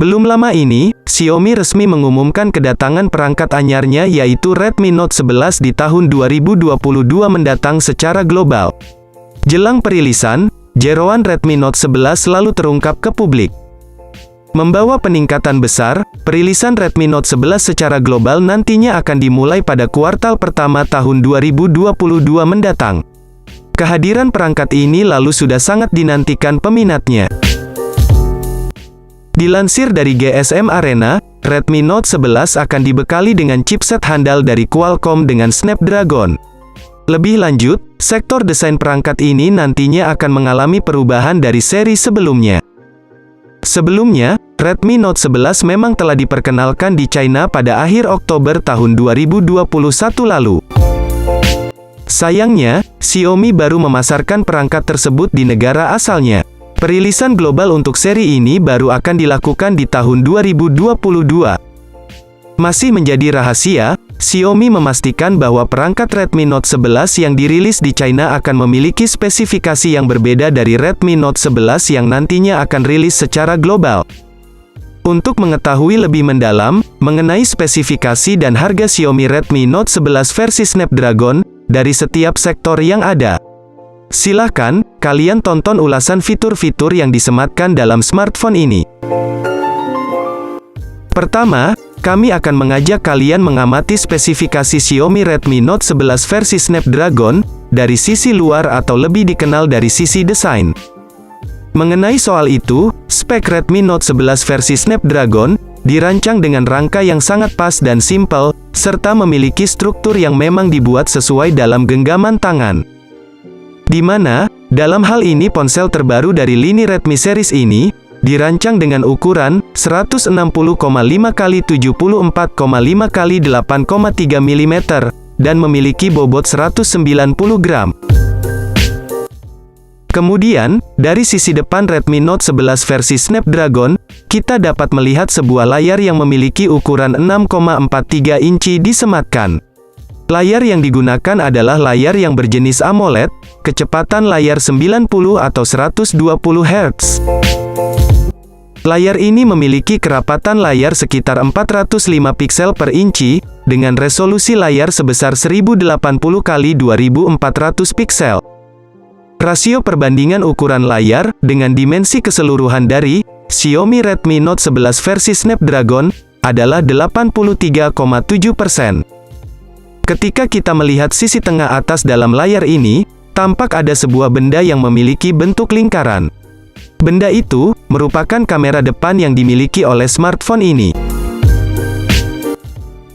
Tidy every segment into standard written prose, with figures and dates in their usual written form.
Belum lama ini, Xiaomi resmi mengumumkan kedatangan perangkat anyarnya yaitu Redmi Note 11 di tahun 2022 mendatang secara global. Jelang perilisan, jeroan Redmi Note 11 lalu terungkap ke publik. Membawa peningkatan besar, perilisan Redmi Note 11 secara global nantinya akan dimulai pada kuartal pertama tahun 2022 mendatang. Kehadiran perangkat ini lalu sudah sangat dinantikan peminatnya. Dilansir dari GSM Arena, Redmi Note 11 akan dibekali dengan chipset handal dari Qualcomm dengan Snapdragon. Lebih lanjut, sektor desain perangkat ini nantinya akan mengalami perubahan dari seri sebelumnya. Sebelumnya, Redmi Note 11 memang telah diperkenalkan di China pada akhir Oktober tahun 2021 lalu. Sayangnya, Xiaomi baru memasarkan perangkat tersebut di negara asalnya. Perilisan global untuk seri ini baru akan dilakukan di tahun 2022. Masih menjadi rahasia, Xiaomi memastikan bahwa perangkat Redmi Note 11 yang dirilis di China akan memiliki spesifikasi yang berbeda dari Redmi Note 11 yang nantinya akan rilis secara global. Untuk mengetahui lebih mendalam mengenai spesifikasi dan harga Xiaomi Redmi Note 11 versi Snapdragon dari setiap sektor yang ada, silahkan kalian tonton ulasan fitur-fitur yang disematkan dalam smartphone ini. Pertama, kami akan mengajak kalian mengamati spesifikasi Xiaomi Redmi Note 11 versi Snapdragon dari sisi luar atau lebih dikenal dari sisi desain. Mengenai soal itu, spek Redmi Note 11 versi Snapdragon dirancang dengan rangka yang sangat pas dan simpel, serta memiliki struktur yang memang dibuat sesuai dalam genggaman tangan. Di mana, dalam hal ini ponsel terbaru dari lini Redmi series ini, dirancang dengan ukuran 160,5 x 74,5 x 8,3 mm, dan memiliki bobot 190 gram. Kemudian, dari sisi depan Redmi Note 11 versi Snapdragon, kita dapat melihat sebuah layar yang memiliki ukuran 6,43 inci disematkan. Layar yang digunakan adalah layar yang berjenis AMOLED, kecepatan layar 90 atau 120 Hz. Layar ini memiliki kerapatan layar sekitar 405 piksel per inci, dengan resolusi layar sebesar 1080 x 2400 piksel. Rasio perbandingan ukuran layar, dengan dimensi keseluruhan dari Xiaomi Redmi Note 11 versi Snapdragon, adalah 83,7%. Ketika kita melihat sisi tengah atas dalam layar ini, tampak ada sebuah benda yang memiliki bentuk lingkaran. Benda itu merupakan kamera depan yang dimiliki oleh smartphone ini.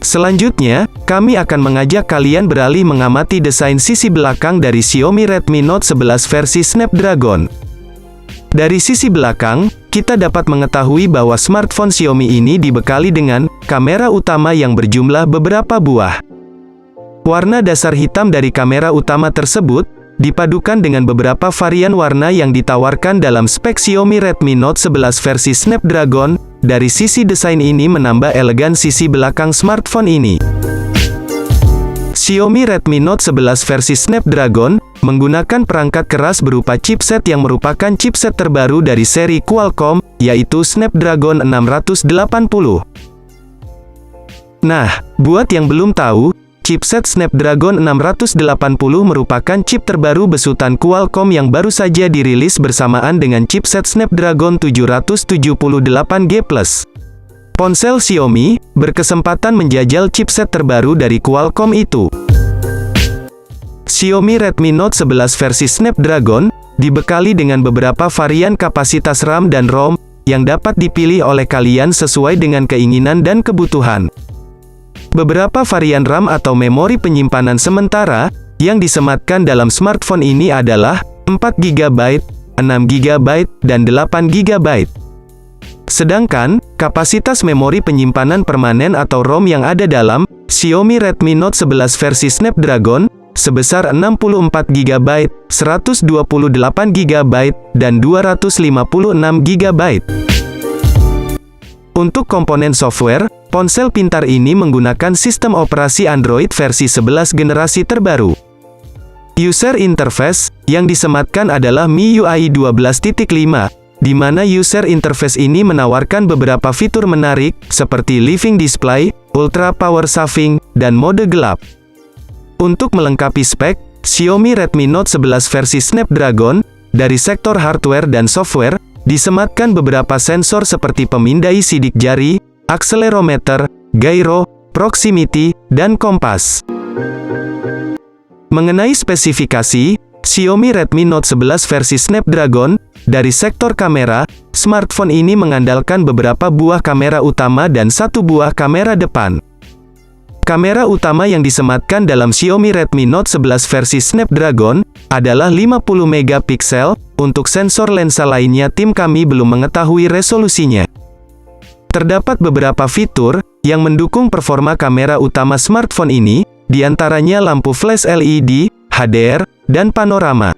Selanjutnya, kami akan mengajak kalian beralih mengamati desain sisi belakang dari Xiaomi Redmi Note 11 versi Snapdragon. Dari sisi belakang, kita dapat mengetahui bahwa smartphone Xiaomi ini dibekali dengan kamera utama yang berjumlah beberapa buah. Warna dasar hitam dari kamera utama tersebut, dipadukan dengan beberapa varian warna yang ditawarkan dalam spek Xiaomi Redmi Note 11 versi Snapdragon, dari sisi desain ini menambah elegan sisi belakang smartphone ini. Xiaomi Redmi Note 11 versi Snapdragon, menggunakan perangkat keras berupa chipset yang merupakan chipset terbaru dari seri Qualcomm, yaitu Snapdragon 680. Nah, buat yang belum tahu, chipset Snapdragon 680 merupakan chip terbaru besutan Qualcomm yang baru saja dirilis bersamaan dengan chipset Snapdragon 778G+. Ponsel Xiaomi berkesempatan menjajal chipset terbaru dari Qualcomm itu. Xiaomi Redmi Note 11 versi Snapdragon dibekali dengan beberapa varian kapasitas RAM dan ROM yang dapat dipilih oleh kalian sesuai dengan keinginan dan kebutuhan. Beberapa varian RAM atau memori penyimpanan sementara yang disematkan dalam smartphone ini adalah 4GB, 6GB, dan 8GB. Sedangkan, kapasitas memori penyimpanan permanen atau ROM yang ada dalam Xiaomi Redmi Note 11 versi Snapdragon sebesar 64GB, 128GB, dan 256GB. Untuk komponen software, ponsel pintar ini menggunakan sistem operasi Android versi 11 generasi terbaru. User interface yang disematkan adalah MIUI 12.5, di mana user interface ini menawarkan beberapa fitur menarik, seperti Living Display, Ultra Power Saving, dan mode gelap. Untuk melengkapi spek, Xiaomi Redmi Note 11 versi Snapdragon, dari sektor hardware dan software, disematkan beberapa sensor seperti pemindai sidik jari, akselerometer, gyro, proximity, dan kompas. Mengenai spesifikasi, Xiaomi Redmi Note 11 versi Snapdragon, dari sektor kamera, smartphone ini mengandalkan beberapa buah kamera utama dan satu buah kamera depan. Kamera utama yang disematkan dalam Xiaomi Redmi Note 11 versi Snapdragon, adalah 50 megapiksel, untuk sensor lensa lainnya tim kami belum mengetahui resolusinya. Terdapat beberapa fitur, yang mendukung performa kamera utama smartphone ini, diantaranya lampu flash LED, HDR, dan panorama.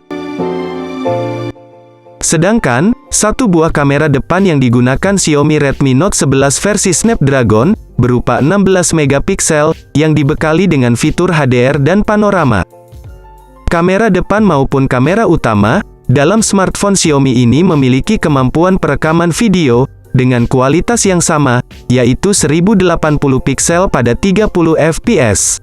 Sedangkan, satu buah kamera depan yang digunakan Xiaomi Redmi Note 11 versi Snapdragon, berupa 16 megapiksel, yang dibekali dengan fitur HDR dan panorama. Kamera depan maupun kamera utama, dalam smartphone Xiaomi ini memiliki kemampuan perekaman video, dengan kualitas yang sama, yaitu 1080 piksel pada 30 fps.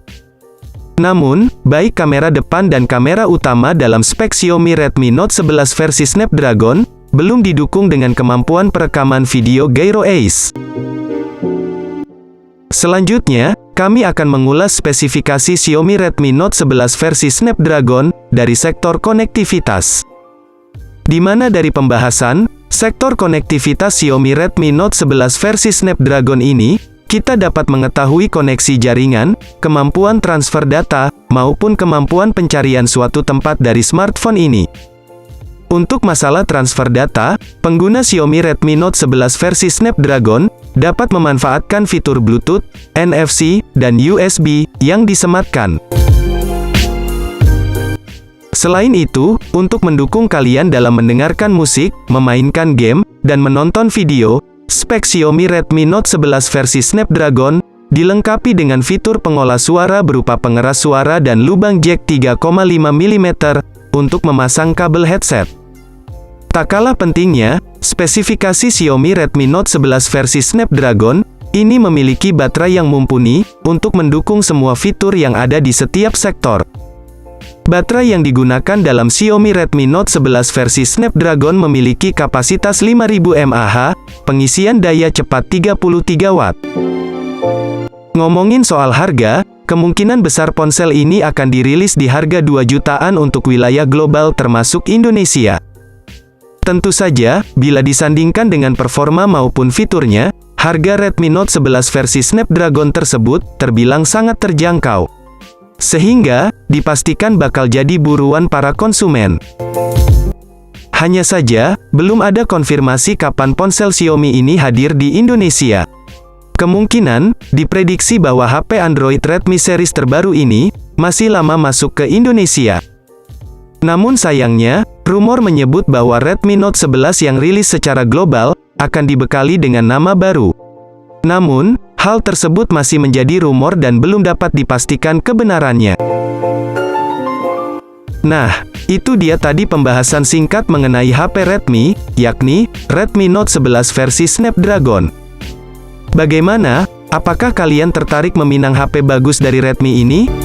Namun, baik kamera depan dan kamera utama dalam spek Xiaomi Redmi Note 11 versi Snapdragon, belum didukung dengan kemampuan perekaman video gyro Ace. Selanjutnya, kami akan mengulas spesifikasi Xiaomi Redmi Note 11 versi Snapdragon, dari sektor konektivitas. Di mana dari pembahasan, sektor konektivitas Xiaomi Redmi Note 11 versi Snapdragon ini, kita dapat mengetahui koneksi jaringan, kemampuan transfer data, maupun kemampuan pencarian suatu tempat dari smartphone ini. Untuk masalah transfer data, pengguna Xiaomi Redmi Note 11 versi Snapdragon, dapat memanfaatkan fitur Bluetooth, NFC, dan USB, yang disematkan. Selain itu, untuk mendukung kalian dalam mendengarkan musik, memainkan game, dan menonton video, spek Xiaomi Redmi Note 11 versi Snapdragon, dilengkapi dengan fitur pengolah suara berupa pengeras suara dan lubang jack 3,5 mm, untuk memasang kabel headset. Tak kalah pentingnya, spesifikasi Xiaomi Redmi Note 11 versi Snapdragon, ini memiliki baterai yang mumpuni, untuk mendukung semua fitur yang ada di setiap sektor. Baterai yang digunakan dalam Xiaomi Redmi Note 11 versi Snapdragon memiliki kapasitas 5000 mAh, pengisian daya cepat 33 Watt. Ngomongin soal harga, kemungkinan besar ponsel ini akan dirilis di harga 2 jutaan untuk wilayah global termasuk Indonesia. Tentu saja, bila disandingkan dengan performa maupun fiturnya, harga Redmi Note 11 versi Snapdragon tersebut terbilang sangat terjangkau. Sehingga, dipastikan bakal jadi buruan para konsumen. Hanya saja, belum ada konfirmasi kapan ponsel Xiaomi ini hadir di Indonesia. Kemungkinan, diprediksi bahwa HP Android Redmi series terbaru ini, masih lama masuk ke Indonesia. Namun sayangnya, rumor menyebut bahwa Redmi Note 11 yang rilis secara global, akan dibekali dengan nama baru. Namun, hal tersebut masih menjadi rumor dan belum dapat dipastikan kebenarannya. Nah, itu dia tadi pembahasan singkat mengenai HP Redmi, yakni Redmi Note 11 versi Snapdragon. Bagaimana? Apakah kalian tertarik meminang HP bagus dari Redmi ini?